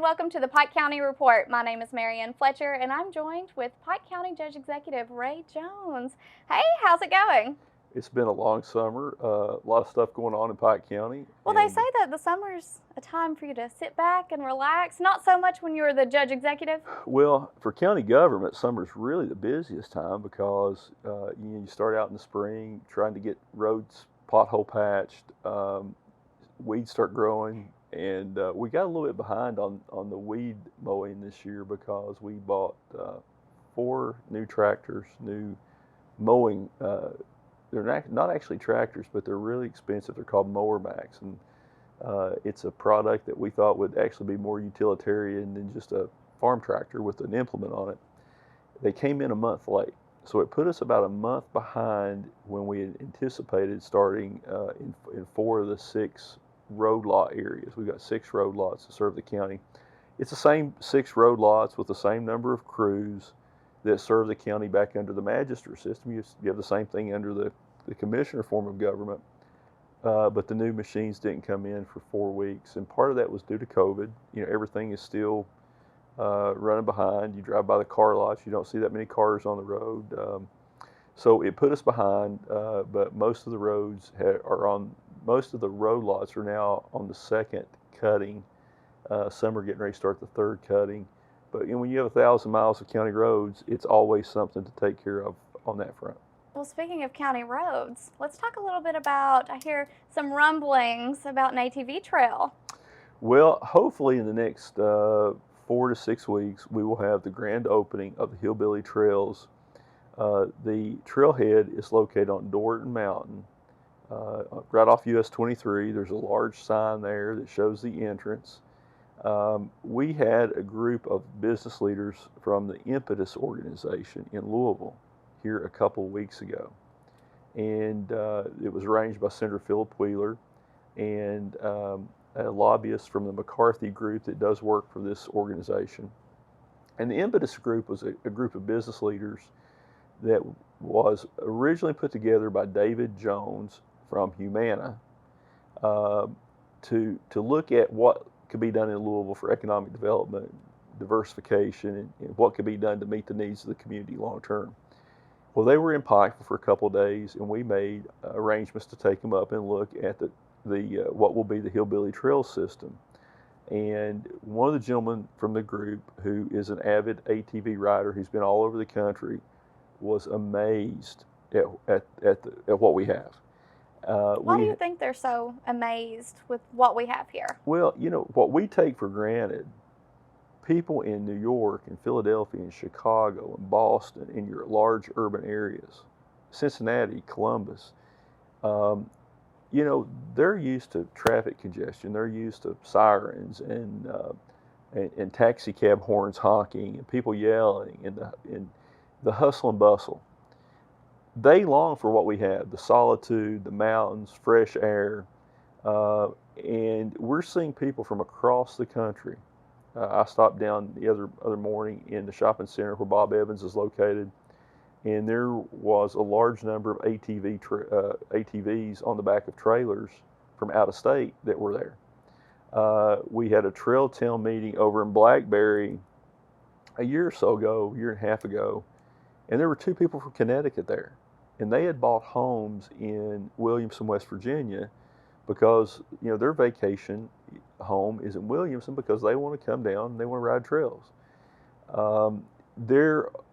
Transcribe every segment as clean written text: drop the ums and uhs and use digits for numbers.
welcome to the Pike County Report. My name is Marianne Fletcher, and I'm joined with Pike County Judge Executive Ray Jones. Hey, how's it going? It's been a long summer, a lot of stuff going on in Pike County. Well, they say that the summer's a time for you to sit back and relax, not so much when you're the Judge Executive. Well, for county government, summer's really the busiest time because you start out in the spring trying to get roads pothole patched, weeds start growing, and we got a little bit behind on the weed mowing this year because we bought 4 new tractors, new mowing. They're not actually tractors, but they're really expensive. They're called Mower Max, and it's a product that we thought would actually be more utilitarian than just a farm tractor with an implement on it. They came in a month late, so it put us about a month behind when we had anticipated starting in 4 of the 6 road lot areas. We've got 6 road lots to serve the county. It's the same 6 road lots with the same number of crews that serve the county back under the magistrate system. You have the same thing under the commissioner form of government, but the new machines didn't come in for 4 weeks, and part of that was due to COVID. Everything is still running behind. You drive by the car lots, you don't see that many cars on the road, so it put us behind. But most of the roads most of the road lots are now on the 2nd cutting. Some are getting ready to start the 3rd cutting. But when you have 1,000 miles of county roads, it's always something to take care of on that front. Well, speaking of county roads, let's talk a little bit about, I hear some rumblings about an ATV trail. Well, hopefully in the next 4 to 6 weeks, we will have the grand opening of the Hillbilly Trails. The trailhead is located on Dorton Mountain, right off US 23. There's a large sign there that shows the entrance. We had a group of business leaders from the Impetus organization in Louisville here a couple of weeks ago, and it was arranged by Senator Philip Wheeler and a lobbyist from the McCarthy group that does work for this organization. And the Impetus group was a group of business leaders that was originally put together by David Jones from Humana to look at what could be done in Louisville for economic development, diversification, and what could be done to meet the needs of the community long term. Well, they were in Pike for a couple of days, and we made arrangements to take them up and look at the what will be the Hillbilly Trail system. And one of the gentlemen from the group, who is an avid ATV rider who's been all over the country, was amazed at what we have. Why do you think they're so amazed with what we have here? Well, what we take for granted, people in New York and Philadelphia and Chicago and Boston, in your large urban areas, Cincinnati, Columbus, they're used to traffic congestion. They're used to sirens and taxi cab horns honking and people yelling and the hustle and bustle. They long for what we have: the solitude, the mountains, fresh air, and we're seeing people from across the country. I stopped down the other morning in the shopping center where Bob Evans is located, and there was a large number of ATVs on the back of trailers from out of state that were there. We had a Trail Town meeting over in Blackberry a year and a half ago, and there were 2 people from Connecticut there. And they had bought homes in Williamson, West Virginia, because their vacation home is in Williamson because they want to come down and they want to ride trails.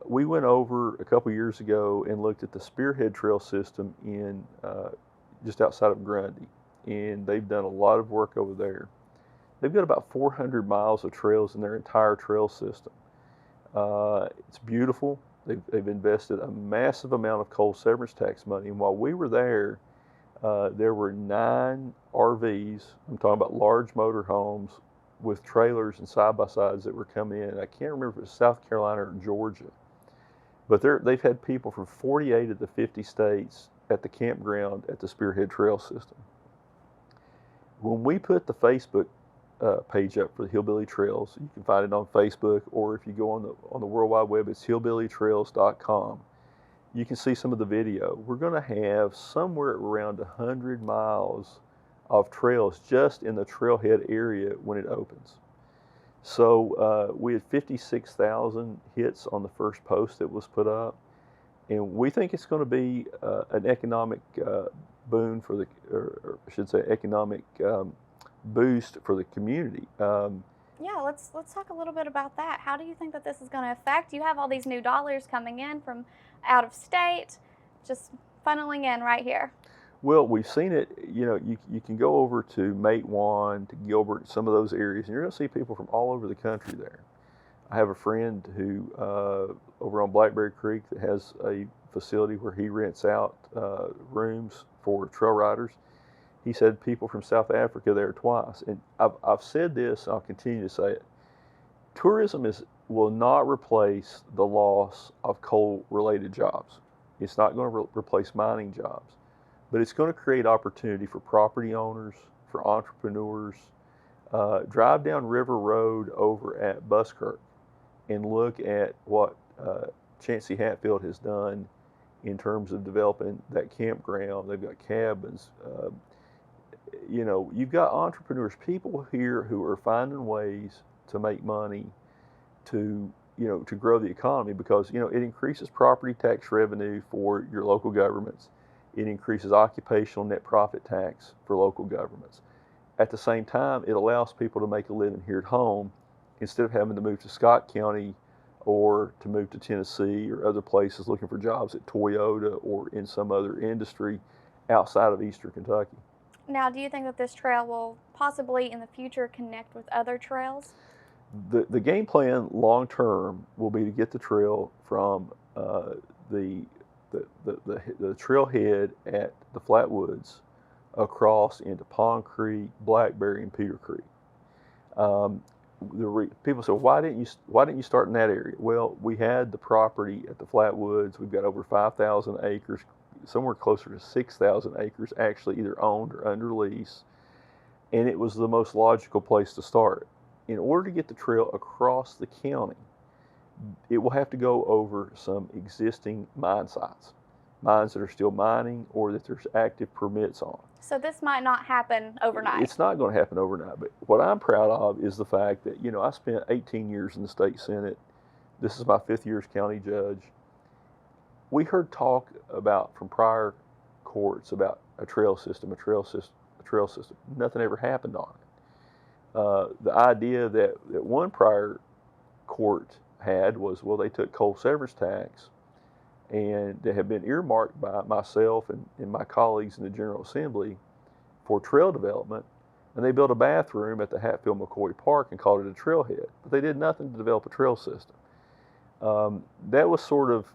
We went over a couple years ago and looked at the Spearhead Trail system in just outside of Grundy, and they've done a lot of work over there. They've got about 400 miles of trails in their entire trail system. It's beautiful. They've invested a massive amount of coal severance tax money. And while we were there, there were 9 RVs, I'm talking about large motor homes, with trailers and side-by-sides that were coming in. I can't remember if it was South Carolina or Georgia. But they've had people from 48 of the 50 states at the campground at the Spearhead Trail system. When we put the Facebook page up for the Hillbilly Trails, you can find it on Facebook, or if you go on the World Wide Web, it's hillbillytrails.com. You can see some of the video. We're going to have somewhere around 100 miles of trails just in the trailhead area when it opens. So we had 56,000 hits on the first post that was put up, and we think it's going to be an economic boon for the, or I should say, economic boost for the community. Yeah, let's talk a little bit about that. How do you think that this is going to affect? You have all these new dollars coming in from out of state, just funneling in right here. Well, we've seen it. You can go over to Matewan, to Gilbert, some of those areas, and you're going to see people from all over the country there. I have a friend who over on Blackberry Creek that has a facility where he rents out rooms for trail riders. He said people from South Africa there twice, and I've said this, and I'll continue to say it. Tourism will not replace the loss of coal-related jobs. It's not going to replace mining jobs, but it's going to create opportunity for property owners, for entrepreneurs. Drive down River Road over at Buskirk and look at what Chancey Hatfield has done in terms of developing that campground. They've got cabins. You've got entrepreneurs, people here who are finding ways to make money to grow the economy, because it increases property tax revenue for your local governments. It increases occupational net profit tax for local governments. At the same time, it allows people to make a living here at home instead of having to move to Scott County or to move to Tennessee or other places looking for jobs at Toyota or in some other industry outside of Eastern Kentucky. Now, do you think that this trail will possibly in the future connect with other trails? The game plan long term will be to get the trail from the trailhead at the Flatwoods across into Pond Creek, Blackberry, and Peter Creek. People say, why didn't you start in that area? Well, we had the property at the Flatwoods. We've got over 5,000 acres, somewhere closer to 6,000 acres actually either owned or under lease, and it was the most logical place to start. In order to get the trail across the county, it will have to go over some existing mine sites, mines that are still mining or that there's active permits on. So this might not happen overnight. It's not going to happen overnight, but what I'm proud of is the fact that, I spent 18 years in the state Senate. This is my 5th year as county judge. We heard talk from prior courts about a trail system. Nothing ever happened on it. The idea that one prior court had was, well, they took coal severance tax and they have been earmarked by myself and my colleagues in the General Assembly for trail development, and they built a bathroom at the Hatfield-McCoy Park and called it a trailhead, but they did nothing to develop a trail system. That was sort of,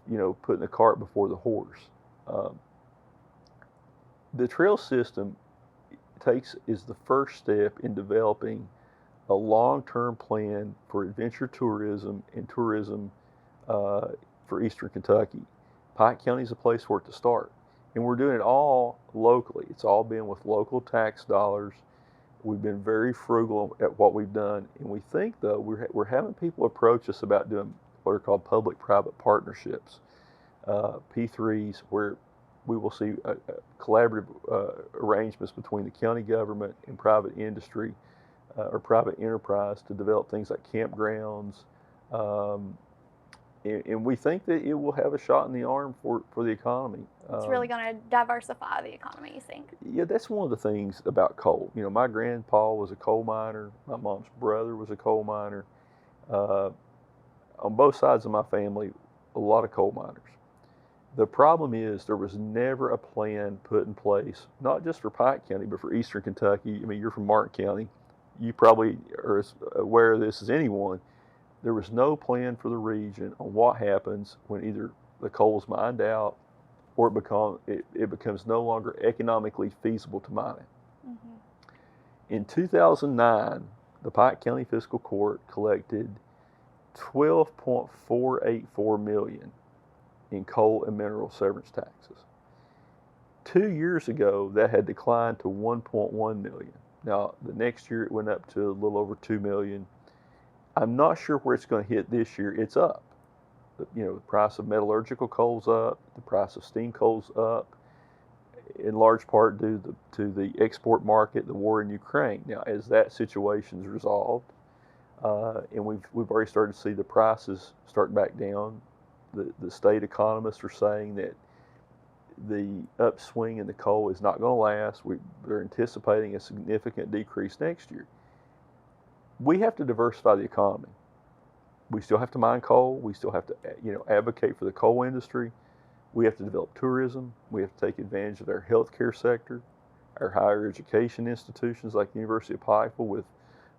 putting the cart before the horse. The trail system is the first step in developing a long-term plan for adventure tourism and tourism for Eastern Kentucky. Pike County is a place for it to start, and we're doing it all locally. It's all been with local tax dollars. We've been very frugal at what we've done, and we think, though, we're having people approach us about doing what are called public-private partnerships, P3s, where we will see collaborative arrangements between the county government and private industry or private enterprise to develop things like campgrounds. And we think that it will have a shot in the arm for the economy. It's really going to diversify the economy, you think? Yeah, that's one of the things about coal. My grandpa was a coal miner. My mom's brother was a coal miner. On both sides of my family, a lot of coal miners. The problem is there was never a plan put in place, not just for Pike County, but for Eastern Kentucky. You're from Martin County. You probably are as aware of this as anyone. There was no plan for the region on what happens when either the coal's mined out or it becomes no longer economically feasible to mine it. Mm-hmm. In 2009, the Pike County Fiscal Court collected $12.484 million in coal and mineral severance taxes. 2 years ago, that had declined to $1.1 million. Now, the next year it went up to a little over $2 million. I'm not sure where it's going to hit this year. It's up. The price of metallurgical coal's up. The price of steam coal's up, in large part due to the export market, the war in Ukraine. Now, as that situation's resolved, and we've already started to see the prices start back down. The state economists are saying that the upswing in the coal is not going to last. They're anticipating a significant decrease next year. We have to diversify the economy. We still have to mine coal. We still have to, advocate for the coal industry. We have to develop tourism. We have to take advantage of our healthcare sector, our higher education institutions like the University of Pikeville with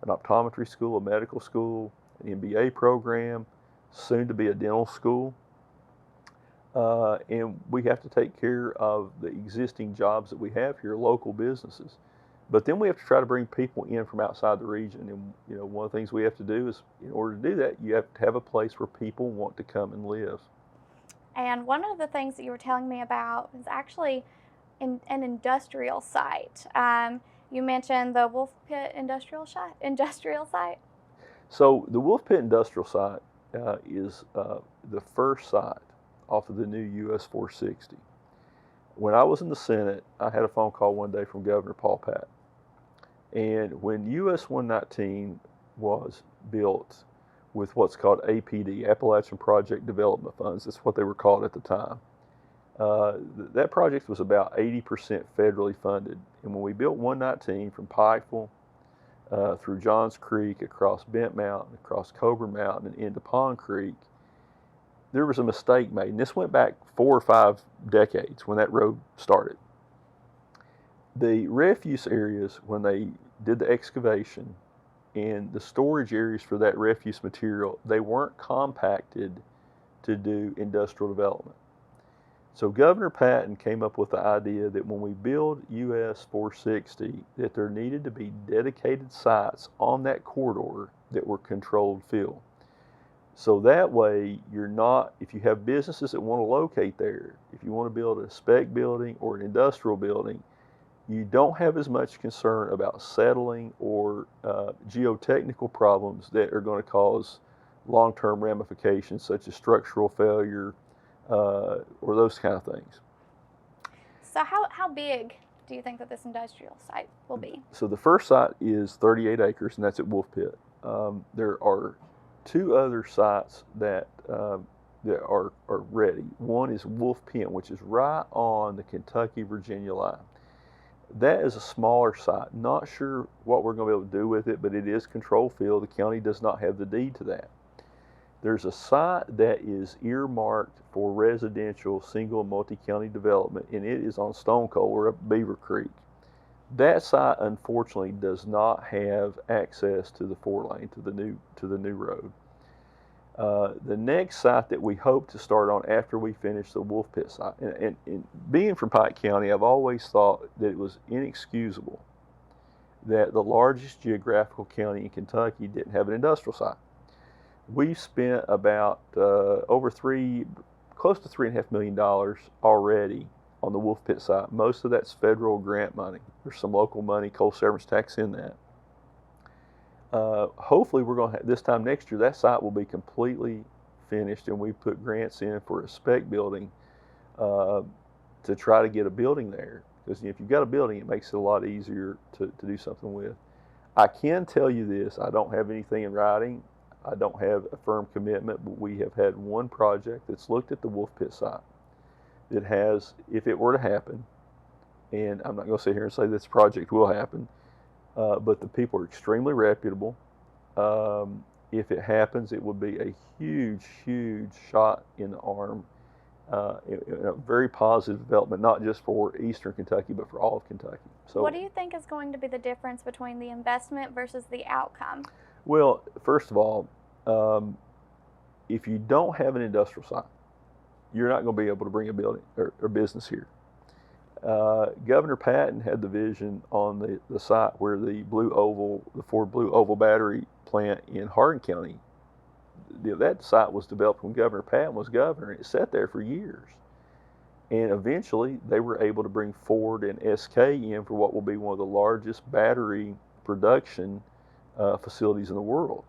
an optometry school, a medical school, an MBA program, soon to be a dental school. And we have to take care of the existing jobs that we have here, local businesses. But then we have to try to bring people in from outside the region. And one of the things we have to do is, in order to do that, you have to have a place where people want to come and live. And one of the things that you were telling me about is actually an industrial site. You mentioned the Wolf Pit industrial site. So the Wolf Pit industrial site is the first site off of the new US 460. When I was in the Senate, I had a phone call one day from Governor Paul Pat. And when US 119 was built with what's called APD, Appalachian Project Development Funds, that's what they were called at the time, that project was about 80% federally funded. And when we built 119 from Pikeville through Johns Creek, across Bent Mountain, across Coburn Mountain, and into Pond Creek, there was a mistake made. And this went back 4 or 5 decades when that road started. The refuse areas, when they did the excavation and the storage areas for that refuse material, they weren't compacted to do industrial development. So Governor Patton came up with the idea that when we build US 460, that there needed to be dedicated sites on that corridor that were controlled fill. So that way, you're not, if you have businesses that want to locate there, if you want to build a spec building or an industrial building, you don't have as much concern about settling or geotechnical problems that are going to cause long-term ramifications such as structural failure or those kind of things. So how big do you think that this industrial site will be? So the first site is 38 acres, and that's at Wolf Pit. There are 2 other sites that are ready. One is Wolf Pit, which is right on the Kentucky-Virginia line. That is a smaller site. Not sure what we're going to be able to do with it, but it is control field. The county does not have the deed to that. There's a site that is earmarked for residential single and multi-county development, and it is on Stone Coal or up Beaver Creek. That site, unfortunately, does not have access to the 4-lane, to the new road. The next site that we hope to start on after we finish the Wolf Pit site, and being from Pike County, I've always thought that it was inexcusable that the largest geographical county in Kentucky didn't have an industrial site. We've spent about close to $3.5 million already on the Wolf Pit site. Most of that's federal grant money. There's some local money, coal severance tax in that. Hopefully we're going to have, this time next year, that site will be completely finished, and we put grants in for a spec building to try to get a building there. Because if you've got a building, it makes it a lot easier to do something with. I can tell you this, I don't have anything in writing. I don't have a firm commitment, but we have had one project that's looked at the Wolf Pit site that has, if it were to happen, and I'm not going to sit here and say this project will happen, but the people are extremely reputable. If it happens, it would be a huge, huge shot in the arm, a very positive development, not just for Eastern Kentucky, but for all of Kentucky. So, what do you think is going to be the difference between the investment versus the outcome? Well, first of all, if you don't have an industrial site, you're not going to be able to bring a building or business here. Governor Patton had the vision on the site where the Ford Blue Oval battery plant in Hardin County, that site was developed when Governor Patton was governor, and it sat there for years. And eventually they were able to bring Ford and SK in for what will be one of the largest battery production facilities in the world.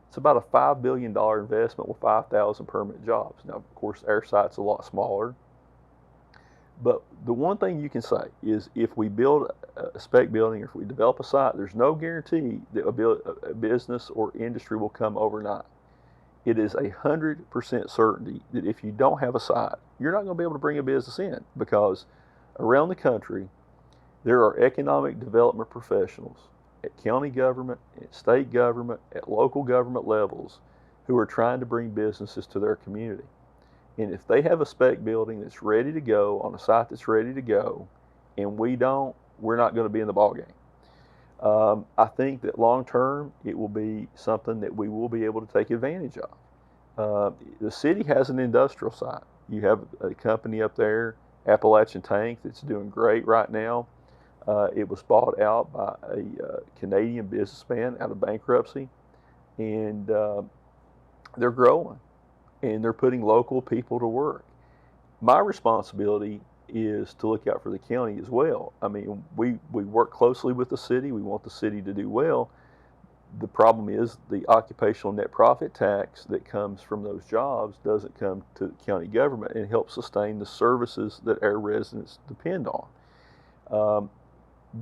It's about a $5 billion investment with 5,000 permanent jobs. Now, of course, our site's a lot smaller, But the one thing you can say is if we build a spec building or if we develop a site, there's no guarantee that a business or industry will come overnight. It is 100% certainty that if you don't have a site, you're not going to be able to bring a business in, because around the country, there are economic development professionals at county government, at state government, at local government levels who are trying to bring businesses to their community. And if they have a spec building that's ready to go on a site that's ready to go, and we don't, we're not going to be in the ballgame. I think that long term, it will be something that we will be able to take advantage of. The city has an industrial site. You have a company up there, Appalachian Tank, that's doing great right now. It was bought out by a Canadian businessman out of bankruptcy, and they're growing, and they're putting local people to work. My responsibility is to look out for the county as well. I mean, we work closely with the city. We want the city to do well. The problem is the occupational net profit tax that comes from those jobs doesn't come to the county government and help sustain the services that our residents depend on.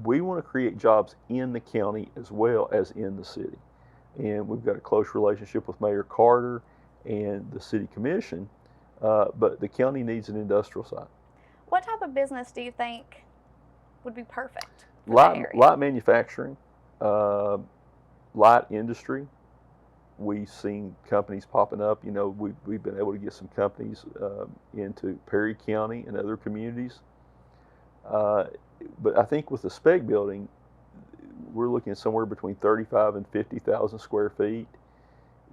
We want to create jobs in the county as well as in the city. And we've got a close relationship with Mayor Carter and the city commission, but the county needs an industrial site. What type of business do you think would be perfect for that area? Light manufacturing, light industry. We've seen companies popping up. You know, we've been able to get some companies into Perry County and other communities. But I think with the spec building, we're looking at somewhere between 35 and 50,000 square feet.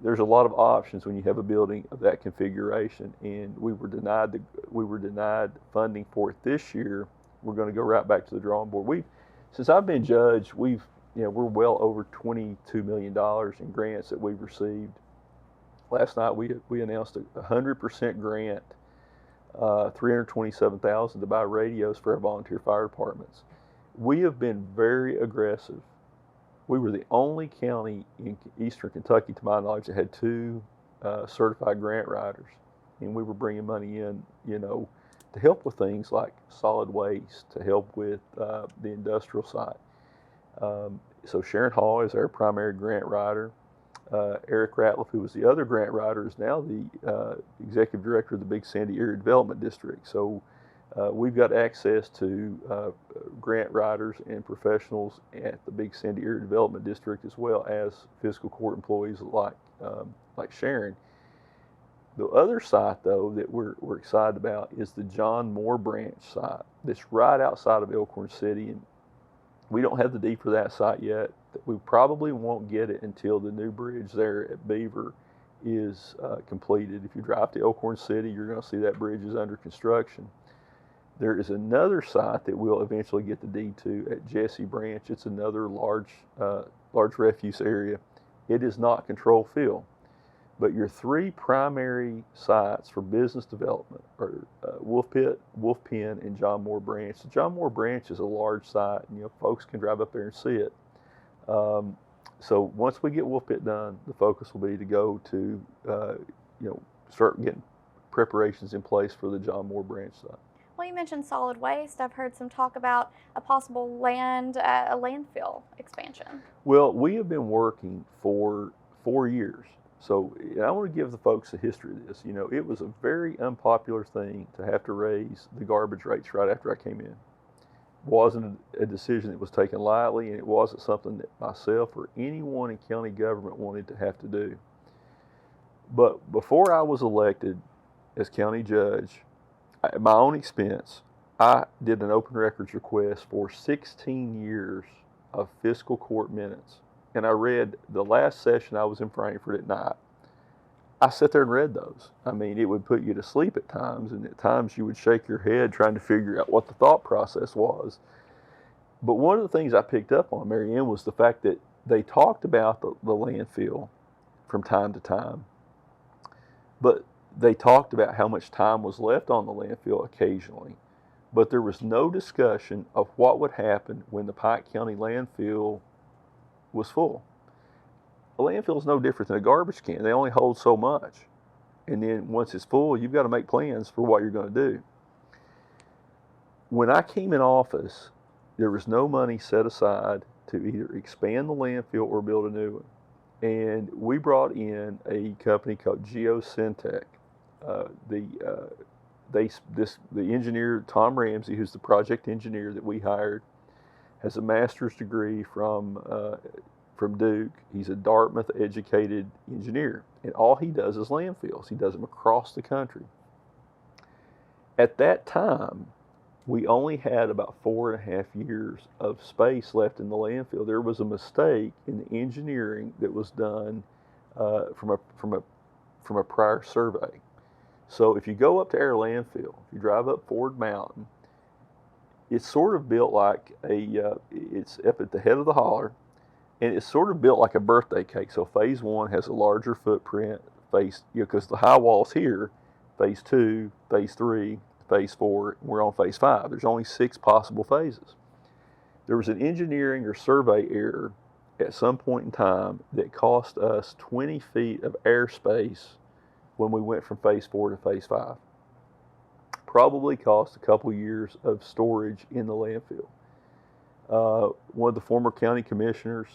There's a lot of options when you have a building of that configuration, and we were denied funding for it this year. We're going to go right back to the drawing board. Since I've been judge, we're well over $22 million in grants that we've received. Last night we announced a 100% grant, $327,000 to buy radios for our volunteer fire departments. We have been very aggressive. We were the only county in eastern Kentucky, to my knowledge, that had 2 certified grant writers, and we were bringing money in, to help with things like solid waste, to help with the industrial side. So Sharon Hall is our primary grant writer. Eric Ratliff, who was the other grant writer, is now the executive director of the Big Sandy Area Development District. So we've got access to grant writers and professionals at the Big Sandy Area Development District, as well as fiscal court employees like Sharon. The other site, though, that we're excited about is the John Moore Branch site that's right outside of Elkhorn City, and we don't have the deed for that site yet. We probably won't get it until the new bridge there at Beaver is completed. If you drive to Elkhorn City, you're going to see that bridge is under construction. There is another site that we'll eventually get the deed to at Jesse Branch. It's another large refuse area. It is not control field, but your 3 primary sites for business development are Wolf Pit, Wolf Pen, and John Moore Branch. The John Moore Branch is a large site, and folks can drive up there and see it. So once we get Wolf Pit done, the focus will be to go to start getting preparations in place for the John Moore Branch site. Well, you mentioned solid waste. I've heard some talk about a possible landfill expansion. Well, we have been working for 4 years. So I want to give the folks a history of this. It was a very unpopular thing to have to raise the garbage rates right after I came in. It wasn't a decision that was taken lightly, and it wasn't something that myself or anyone in county government wanted to have to do. But before I was elected as county judge, at my own expense, I did an open records request for 16 years of fiscal court minutes. And I read the last session I was in Frankfort at night. I sat there and read those. I mean, it would put you to sleep at times, and at times you would shake your head trying to figure out what the thought process was. But one of the things I picked up on, Mary Ann, was the fact that they talked about the landfill from time to time, but they talked about how much time was left on the landfill occasionally, but there was no discussion of what would happen when the Pike County landfill was full. A landfill is no different than a garbage can. They only hold so much. And then once it's full, you've got to make plans for what you're going to do. when I came in office, there was no money set aside to either expand the landfill or build a new one. And we brought in a company called Geosyntec. The the engineer Tom Ramsey, who's the project engineer that we hired, has a master's degree from Duke. He's a Dartmouth educated engineer, and all he does is landfills. He does them across the country. At that time, we only had about 4.5 years of space left in the landfill. There was a mistake in the engineering that was done from a prior survey. So if you go up to our landfill, if you drive up Ford Mountain, it's sort of built like it's up at the head of the holler, and it's sort of built like a birthday cake. So phase one has a larger footprint, because the high wall's here, phase two, phase three, phase four, and we're on phase five. There's only 6 possible phases. There was an engineering or survey error at some point in time that cost us 20 feet of airspace when we went from phase 4 to phase 5. Probably cost a couple years of storage in the landfill. One of the former county commissioners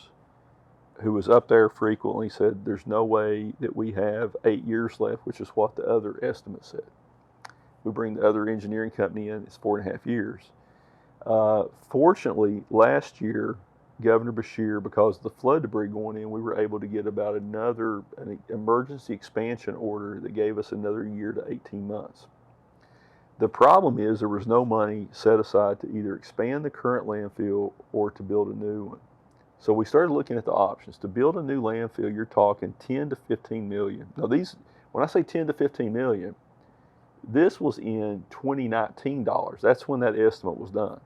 who was up there frequently said there's no way that we have 8 years left, which is what the other estimate said. We bring the other engineering company in, it's 4.5 years. Fortunately, last year, Governor Beshear, because of the flood debris going in, we were able to get about an emergency expansion order that gave us another year to 18 months. The problem is there was no money set aside to either expand the current landfill or to build a new one. So we started looking at the options. To build a new landfill, you're talking 10 to 15 million. Now when I say 10 to 15 million, this was in 2019 dollars. That's when that estimate was done.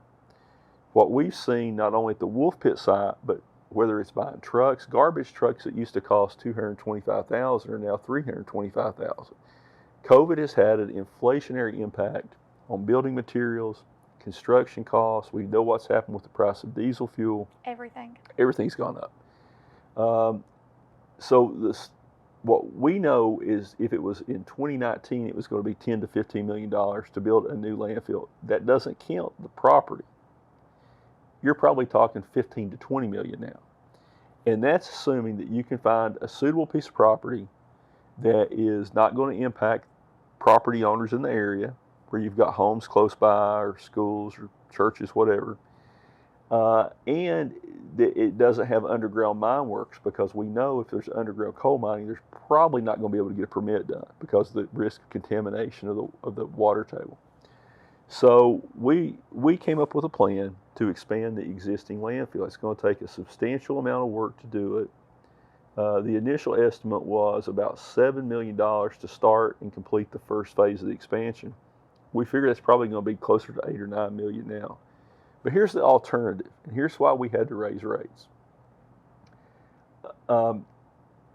What we've seen not only at the Wolf Pit site, but whether it's buying trucks, garbage trucks that used to cost $225,000 are now $325,000. COVID has had an inflationary impact on building materials, construction costs. We know what's happened with the price of diesel fuel. Everything's gone up. What we know is if it was in 2019, it was going to be $10 to $15 million to build a new landfill. That doesn't count the property. You're probably talking 15 to 20 million now. And that's assuming that you can find a suitable piece of property that is not going to impact property owners in the area, where you've got homes close by or schools or churches, whatever. And it doesn't have underground mine works, because we know if there's underground coal mining, there's probably not going to be able to get a permit done because of the risk of contamination of the water table. So we came up with a plan to expand the existing landfill. It's going to take a substantial amount of work to do it. The initial estimate was about $7 million to start and complete the first phase of the expansion. We figure that's probably going to be closer to 8 or 9 million now. But here's the alternative, and here's why we had to raise rates.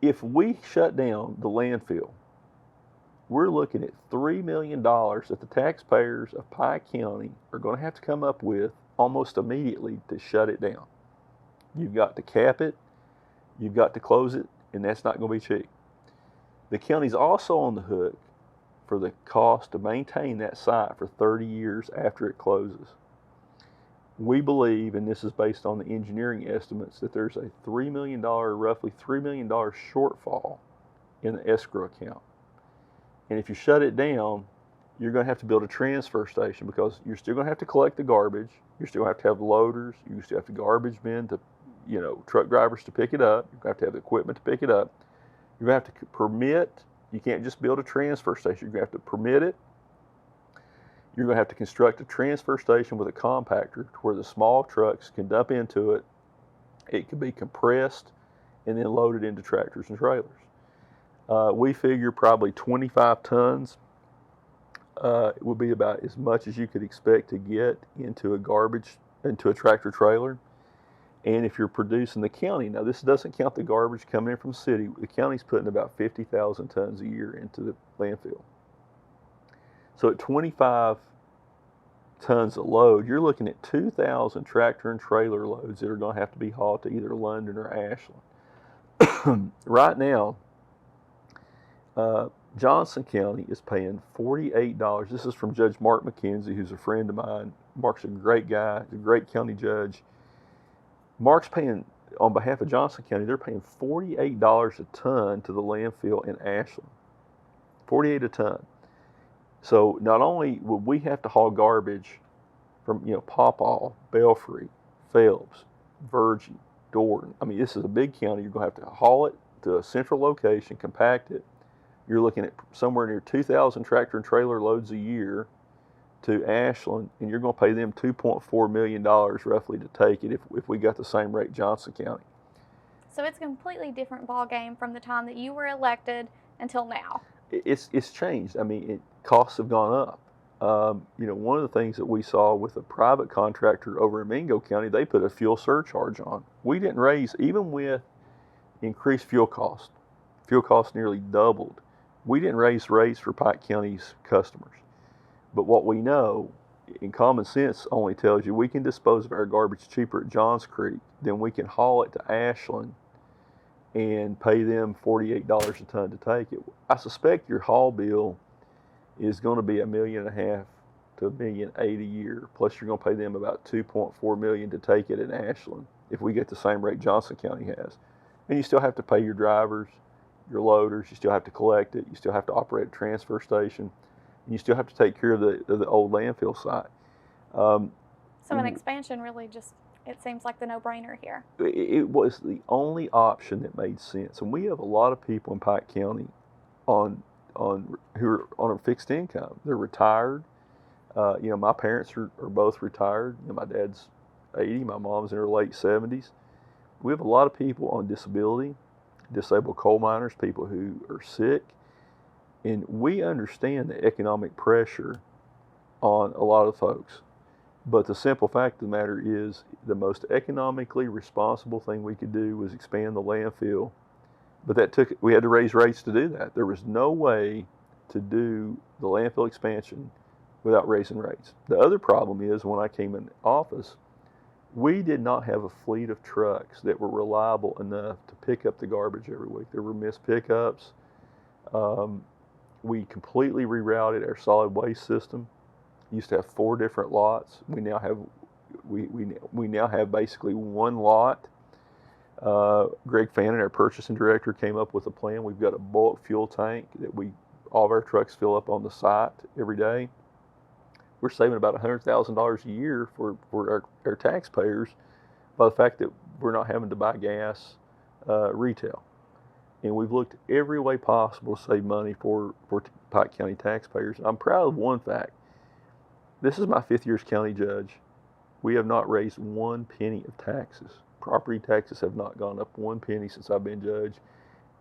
If we shut down the landfill, we're looking at $3 million that the taxpayers of Pike County are going to have to come up with almost immediately to shut it down. You've got to cap it, you've got to close it, and that's not going to be cheap. The county's also on the hook for the cost to maintain that site for 30 years after it closes. We believe, and this is based on the engineering estimates, that there's a roughly $3 million shortfall in the escrow account. And if you shut it down, you're going to have to build a transfer station, because you're still going to have to collect the garbage. You're still going to have loaders. You still have to garbage men truck drivers to pick it up. You're going to have the equipment to pick it up. You're going to have to permit. You can't just build a transfer station. You're going to have to permit it. You're going to have to construct a transfer station with a compactor to where the small trucks can dump into it. It can be compressed and then loaded into tractors and trailers. We figure probably 25 tons would be about as much as you could expect to get into a tractor trailer. And if you're producing the county, now this doesn't count the garbage coming in from the city, the county's putting about 50,000 tons a year into the landfill. So at 25 tons of load, you're looking at 2,000 tractor and trailer loads that are going to have to be hauled to either London or Ashland. Right now, Johnson County is paying $48. This is from Judge Mark McKenzie, who's a friend of mine. Mark's a great guy, a great county judge. Mark's paying, on behalf of Johnson County, they're paying $48 a ton to the landfill in Ashland. 48 a ton. So not only would we have to haul garbage from, Pawpaw, Belfry, Phelps, Virgin, Dorton. I mean, this is a big county. You're going to have to haul it to a central location, compact it. You're looking at somewhere near 2,000 tractor and trailer loads a year to Ashland, and you're going to pay them $2.4 million roughly to take it if we got the same rate Johnson County. So it's a completely different ballgame from the time that you were elected until now. It's changed. I mean, costs have gone up. One of the things that we saw with a private contractor over in Mingo County, they put a fuel surcharge on. We didn't raise, even with increased fuel costs. Fuel costs nearly doubled. We didn't raise rates for Pike County's customers. But what we know, and common sense only tells you, we can dispose of our garbage cheaper at Johns Creek than we can haul it to Ashland and pay them $48 a ton to take it. I suspect your haul bill is going to be $1.5 million to $1.8 million a year. Plus, you're going to pay them about $2.4 million to take it in Ashland if we get the same rate Johnson County has. And you still have to pay your drivers, your loaders. You still have to collect it. You still have to operate a transfer station. And you still have to take care of the old landfill site. So an expansion really it seems like the no-brainer here. It was the only option that made sense. And we have a lot of people in Pike County who are on a fixed income. They're retired. My parents are both retired. My dad's 80. My mom's in her late 70s. We have a lot of people on disability, disabled coal miners, people who are sick. And we understand the economic pressure on a lot of folks. But the simple fact of the matter is the most economically responsible thing we could do was expand the landfill. But we had to raise rates to do that. There was no way to do the landfill expansion without raising rates. The other problem is when I came in office, we did not have a fleet of trucks that were reliable enough to pick up the garbage every week. There were missed pickups. We completely rerouted our solid waste system. We used to have 4 different lots. We now have basically one lot. Greg Fannin, our purchasing director, came up with a plan. We've got a bulk fuel tank that all of our trucks fill up on the site every day. We're saving about $100,000 a year for our taxpayers by the fact that we're not having to buy gas retail. And we've looked every way possible to save money for Pike County taxpayers. I'm proud of one fact. This is my 5th year as county judge. We have not raised 1 penny of taxes. Property taxes have not gone up 1 penny since I've been judge.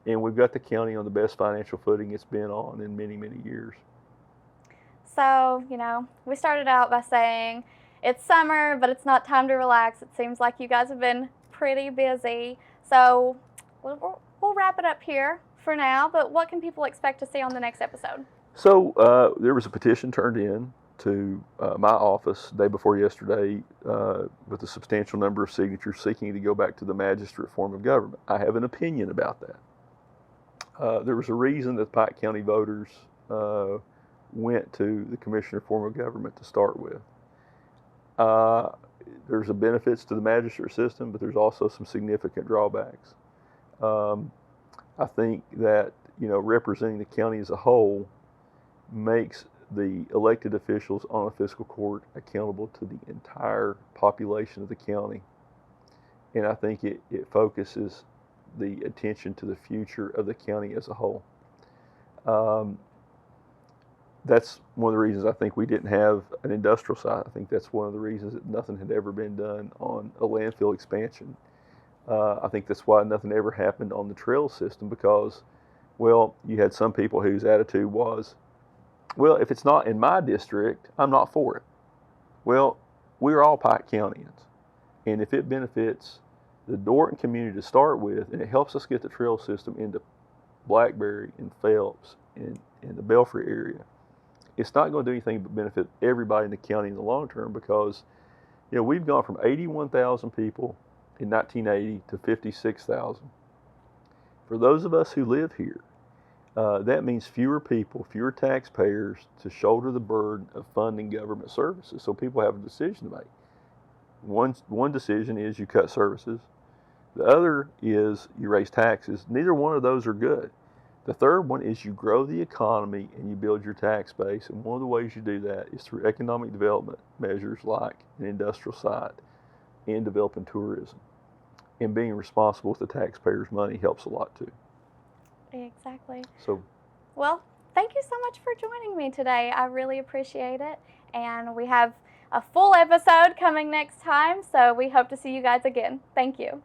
And we've got the county on the best financial footing it's been on in many, many years. So, we started out by saying it's summer, but it's not time to relax. It seems like you guys have been pretty busy. So we'll wrap it up here for now, but what can people expect to see on the next episode? So there was a petition turned in to my office day before yesterday with a substantial number of signatures seeking to go back to the magistrate form of government. I have an opinion about that. There was a reason that Pike County voters went to the commissioner form of government to start with. There's a benefits to the magistrate system, but there's also some significant drawbacks. I think that representing the county as a whole makes the elected officials on a fiscal court accountable to the entire population of the county. And I think it focuses the attention to the future of the county as a whole. That's one of the reasons I think we didn't have an industrial site. I think that's one of the reasons that nothing had ever been done on a landfill expansion. I think that's why nothing ever happened on the trail system because, well, you had some people whose attitude was, well, if it's not in my district, I'm not for it. Well, we're all Pike Countyans. And if it benefits the Dorton community to start with, and it helps us get the trail system into Blackberry and Phelps and the Belfry area, it's not going to do anything but benefit everybody in the county in the long term because, we've gone from 81,000 people in 1980 to 56,000. For those of us who live here, that means fewer people, fewer taxpayers to shoulder the burden of funding government services. So people have a decision to make. One decision is you cut services. The other is you raise taxes. Neither one of those are good. The third one is you grow the economy and you build your tax base. And one of the ways you do that is through economic development measures like an industrial site and developing tourism. And being responsible with the taxpayers' money helps a lot too. Exactly. So, well, thank you so much for joining me today. I really appreciate it. And we have a full episode coming next time, so we hope to see you guys again. Thank you.